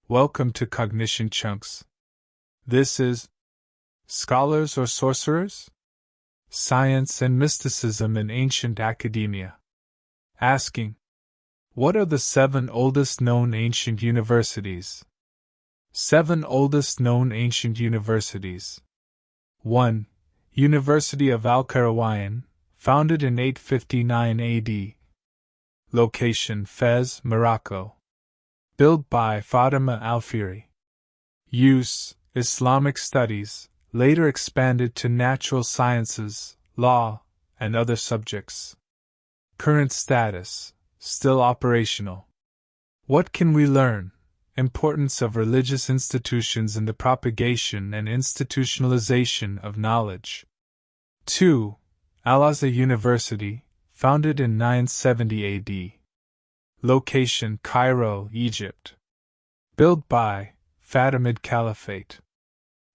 Welcome to CognitionChunks. This is Scholars or Sorcerers? Science and Mysticism in Ancient Academia. Asking, what are the 7 oldest known ancient universities? 7 oldest known ancient universities. 1. University of Al-Qarawiyyin, founded in 859 AD. Location: Fez, Morocco. Built by Fatima Al-Fihri. Use: Islamic studies, later expanded to natural sciences, law, and other subjects. Current status: still operational. What can we learn? Importance of religious institutions in the propagation and institutionalization of knowledge. 2. Al-Azhar University, founded in 970 AD. Location: Cairo, Egypt. Built by Fatimid Caliphate.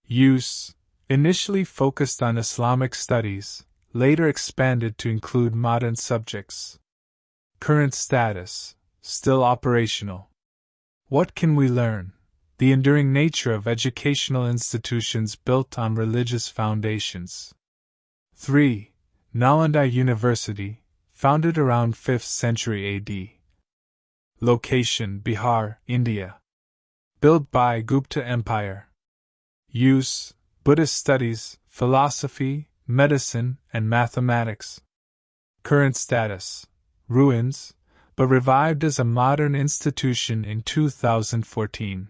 Use: initially focused on Islamic studies, later expanded to include modern subjects. Current status: still operational. What can we learn? The enduring nature of educational institutions built on religious foundations. 3. Nalanda University, founded around 5th century AD. Location: Bihar, India. Built by Gupta Empire. Use: Buddhist studies, philosophy, medicine, and mathematics. Current status: ruins, but revived as a modern institution in 2014.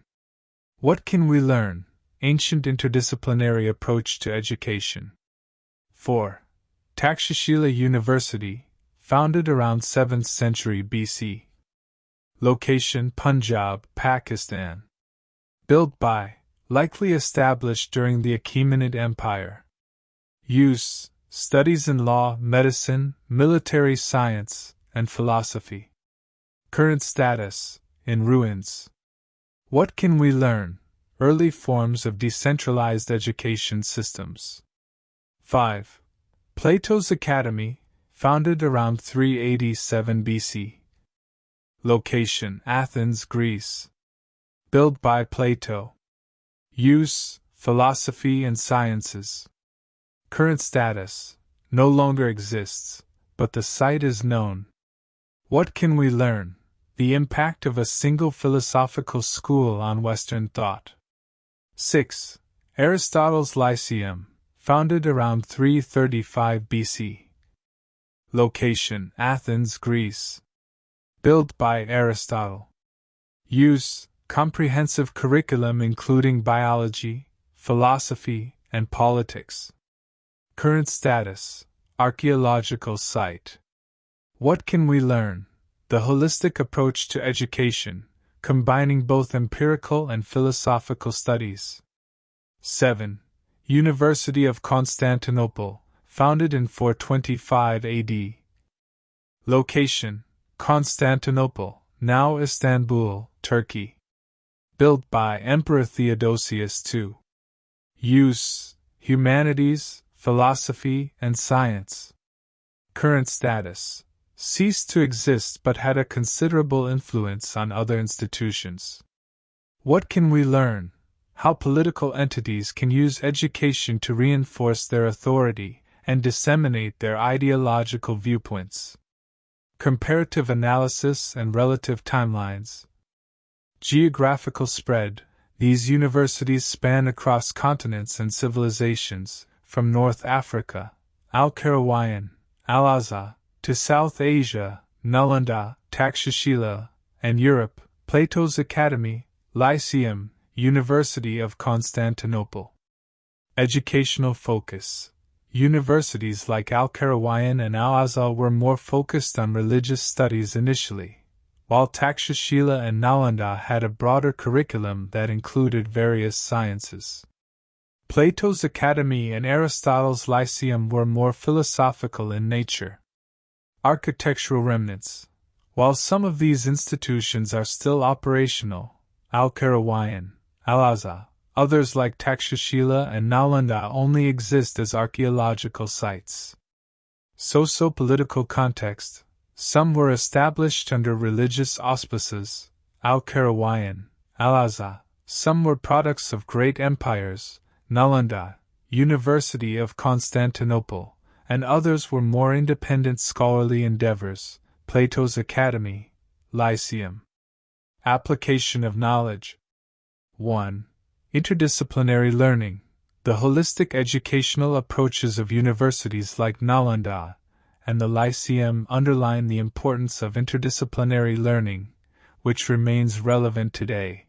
What can we learn? Ancient interdisciplinary approach to education. 4. Takshashila University, founded around 7th century BC. Location: Punjab, Pakistan. Built by, likely established during the Achaemenid Empire. Use: studies in law, medicine, military science, and philosophy. Current status: in ruins. What can we learn? Early forms of decentralized education systems. 5. Plato's Academy, founded around 387 BC. Location: Athens, Greece. Built by Plato. Use: philosophy and sciences. Current status: no longer exists, but the site is known. What can we learn? The impact of a single philosophical school on Western thought. 6. Aristotle's Lyceum, founded around 335 BC. Location: Athens, Greece. Built by Aristotle. Use: comprehensive curriculum including biology, philosophy, and politics. Current status: archaeological site. What can we learn? The holistic approach to education, combining both empirical and philosophical studies. 7. University of Constantinople, founded in 425 AD. Location: Constantinople, now Istanbul, Turkey. Built by Emperor Theodosius II. Use: humanities, philosophy, and science. Current status: ceased to exist but had a considerable influence on other institutions. What can we learn? How political entities can use education to reinforce their authority and disseminate their ideological viewpoints. Comparative analysis and relative timelines. Geographical spread: these universities span across continents and civilizations, from North Africa, Al-Qarawiyyin, Al-Azhar, to South Asia, Nalanda, Takshashila, and Europe, Plato's Academy, Lyceum, University of Constantinople. Educational focus: universities like Al-Qarawiyyin and Al-Azhar were more focused on religious studies initially, while Takshashila and Nalanda had a broader curriculum that included various sciences. Plato's Academy and Aristotle's Lyceum were more philosophical in nature. Architectural remnants: while some of these institutions are still operational, Al-Qarawiyyin, Al-Azhar, others like Takshashila and Nalanda only exist as archaeological sites. Socio-political context: some were established under religious auspices, Al-Qarawiyyin, Al-Azhar. Some were products of great empires, Nalanda, University of Constantinople, and others were more independent scholarly endeavors, Plato's Academy, Lyceum. Application of knowledge. 1. Interdisciplinary learning. The holistic educational approaches of universities like Nalanda and the Lyceum underline the importance of interdisciplinary learning, which remains relevant today.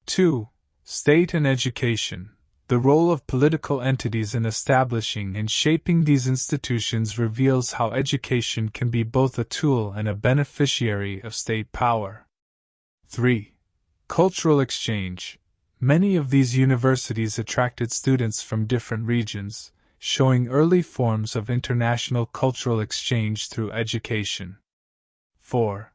2. State and education. The role of political entities in establishing and shaping these institutions reveals how education can be both a tool and a beneficiary of state power. 3. Cultural exchange. Many of these universities attracted students from different regions, showing early forms of international cultural exchange through education. 4.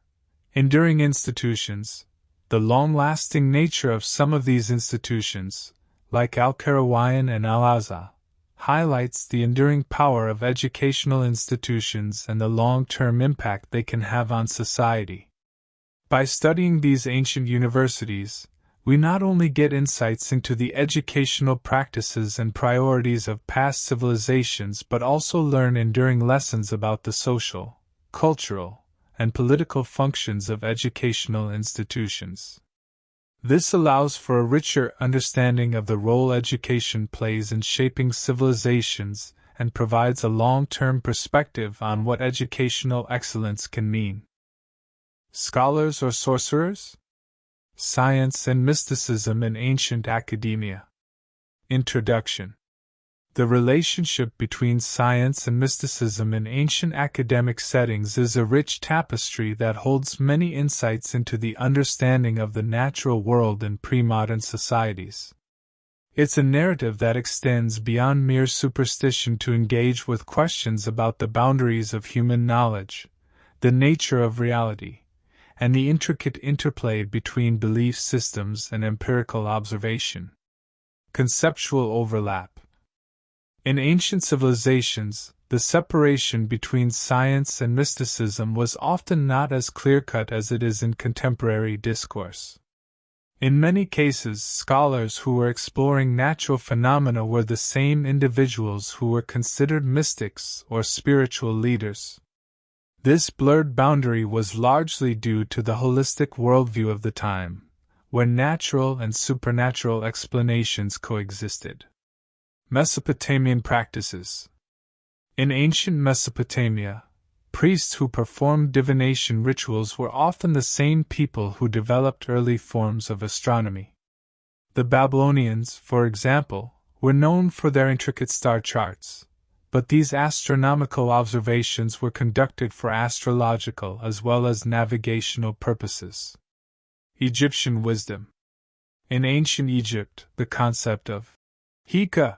Enduring institutions. The long-lasting nature of some of these institutions, like Al-Qarawiyyin and Al-Azhar, highlights the enduring power of educational institutions and the long-term impact they can have on society. By studying these ancient universities, we not only get insights into the educational practices and priorities of past civilizations but also learn enduring lessons about the social, cultural, and political functions of educational institutions. This allows for a richer understanding of the role education plays in shaping civilizations and provides a long-term perspective on what educational excellence can mean. Scholars or sorcerers? Science and Mysticism in Ancient Academia. Introduction. The relationship between science and mysticism in ancient academic settings is a rich tapestry that holds many insights into the understanding of the natural world in pre-modern societies. It's a narrative that extends beyond mere superstition to engage with questions about the boundaries of human knowledge, the nature of reality, and the intricate interplay between belief systems and empirical observation. Conceptual overlap. In ancient civilizations, the separation between science and mysticism was often not as clear-cut as it is in contemporary discourse. In many cases, scholars who were exploring natural phenomena were the same individuals who were considered mystics or spiritual leaders. This blurred boundary was largely due to the holistic worldview of the time, where natural and supernatural explanations coexisted. Mesopotamian practices. In ancient Mesopotamia, priests who performed divination rituals were often the same people who developed early forms of astronomy. The Babylonians, for example, were known for their intricate star charts, but these astronomical observations were conducted for astrological as well as navigational purposes. Egyptian wisdom. In ancient Egypt, the concept of Hika,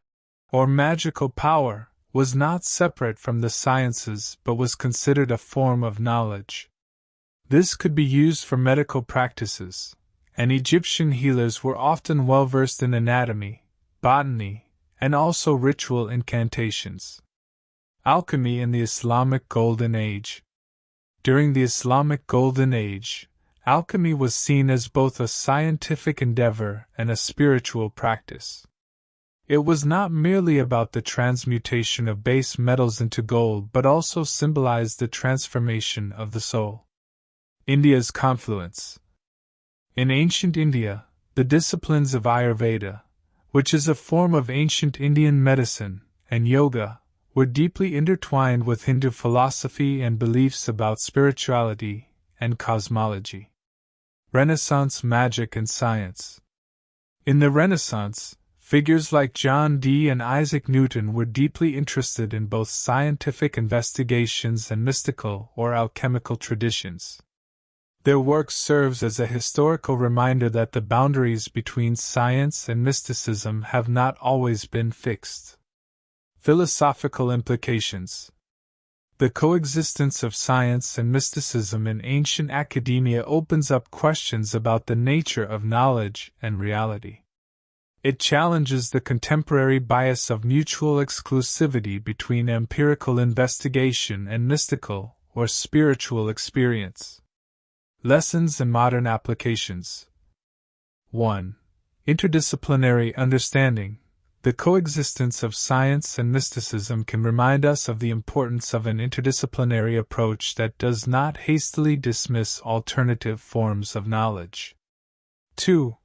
or magical power, was not separate from the sciences but was considered a form of knowledge. This could be used for medical practices, and Egyptian healers were often well versed in anatomy, botany, and also ritual incantations. Alchemy in the Islamic Golden Age. During the Islamic Golden Age, alchemy was seen as both a scientific endeavor and a spiritual practice. It was not merely about the transmutation of base metals into gold but also symbolized the transformation of the soul. India's confluence. In ancient India, the disciplines of Ayurveda, which is a form of ancient Indian medicine, and yoga, were deeply intertwined with Hindu philosophy and beliefs about spirituality and cosmology. Renaissance magic and science. In the Renaissance, figures like John Dee and Isaac Newton were deeply interested in both scientific investigations and mystical or alchemical traditions. Their work serves as a historical reminder that the boundaries between science and mysticism have not always been fixed. Philosophical implications. The coexistence of science and mysticism in ancient academia opens up questions about the nature of knowledge and reality. It challenges the contemporary bias of mutual exclusivity between empirical investigation and mystical or spiritual experience. Lessons and modern applications. 1. Interdisciplinary understanding. The coexistence of science and mysticism can remind us of the importance of an interdisciplinary approach that does not hastily dismiss alternative forms of knowledge. 2.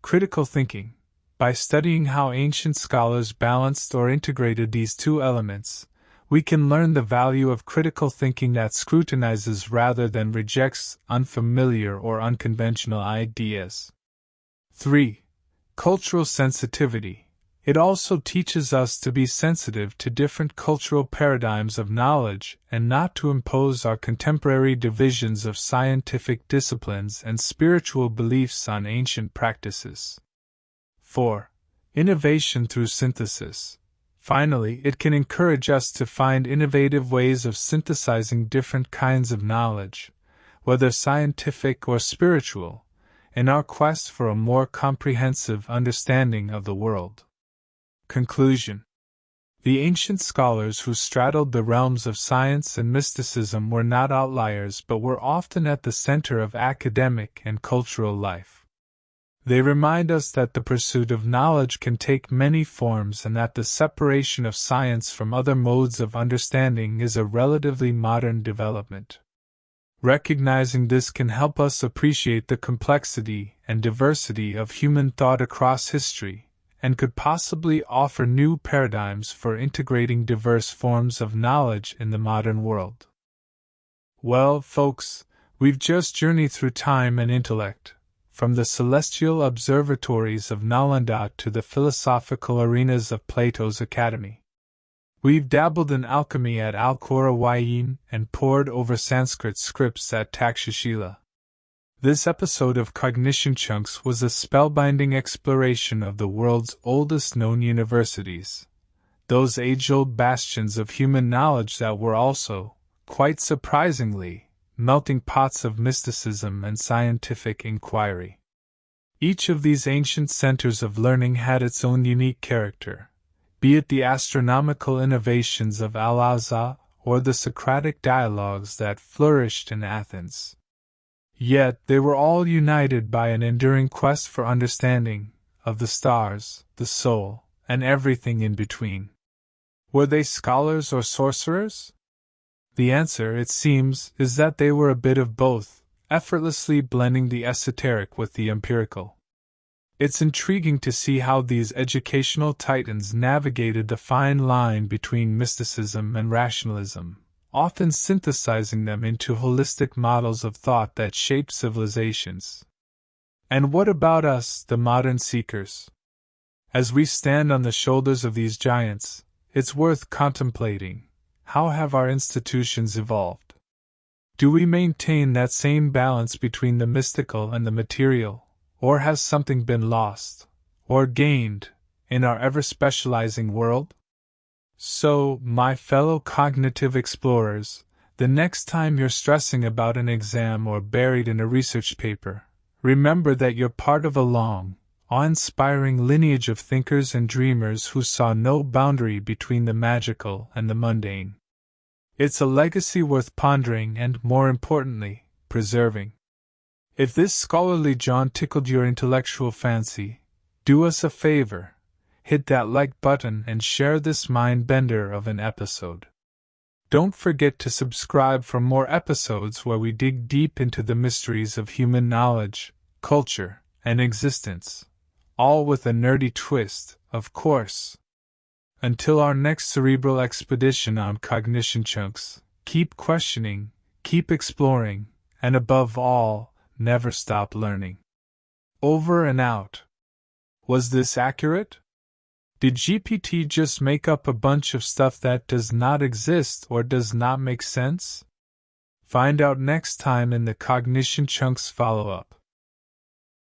Critical thinking. By studying how ancient scholars balanced or integrated these two elements, we can learn the value of critical thinking that scrutinizes rather than rejects unfamiliar or unconventional ideas. 3. Cultural sensitivity. It also teaches us to be sensitive to different cultural paradigms of knowledge and not to impose our contemporary divisions of scientific disciplines and spiritual beliefs on ancient practices. 4. Innovation through synthesis. Finally, it can encourage us to find innovative ways of synthesizing different kinds of knowledge, whether scientific or spiritual, in our quest for a more comprehensive understanding of the world. Conclusion. The ancient scholars who straddled the realms of science and mysticism were not outliers but were often at the center of academic and cultural life. They remind us that the pursuit of knowledge can take many forms and that the separation of science from other modes of understanding is a relatively modern development. Recognizing this can help us appreciate the complexity and diversity of human thought across history, and could possibly offer new paradigms for integrating diverse forms of knowledge in the modern world. Well, folks, we've just journeyed through time and intellect, from the celestial observatories of Nalanda to the philosophical arenas of Plato's Academy. We've dabbled in alchemy at Al-Qarawiyyin and pored over Sanskrit scripts at Takshashila. This episode of CognitionChunks was a spellbinding exploration of the world's oldest known universities, those age-old bastions of human knowledge that were also, quite surprisingly, melting pots of mysticism and scientific inquiry. Each of these ancient centers of learning had its own unique character, be it the astronomical innovations of Al-Azhar or the Socratic dialogues that flourished in Athens. Yet they were all united by an enduring quest for understanding of the stars, the soul, and everything in between. Were they scholars or sorcerers? The answer, it seems, is that they were a bit of both, effortlessly blending the esoteric with the empirical. It's intriguing to see how these educational titans navigated the fine line between mysticism and rationalism, often synthesizing them into holistic models of thought that shaped civilizations. And what about us, the modern seekers? As we stand on the shoulders of these giants, it's worth contemplating. How have our institutions evolved? Do we maintain that same balance between the mystical and the material, or has something been lost, or gained, in our ever-specializing world? So, my fellow cognitive explorers, the next time you're stressing about an exam or buried in a research paper, remember that you're part of a long, awe-inspiring lineage of thinkers and dreamers who saw no boundary between the magical and the mundane. It's a legacy worth pondering and, more importantly, preserving. If this scholarly jaunt tickled your intellectual fancy, do us a favor. Hit that like button and share this mind-bender of an episode. Don't forget to subscribe for more episodes where we dig deep into the mysteries of human knowledge, culture, and existence, all with a nerdy twist, of course. Until our next cerebral expedition on CognitionChunks, keep questioning, keep exploring, and above all, never stop learning. Over and out. Was this accurate? Did GPT just make up a bunch of stuff that does not exist or does not make sense? Find out next time in the CognitionChunks follow-up.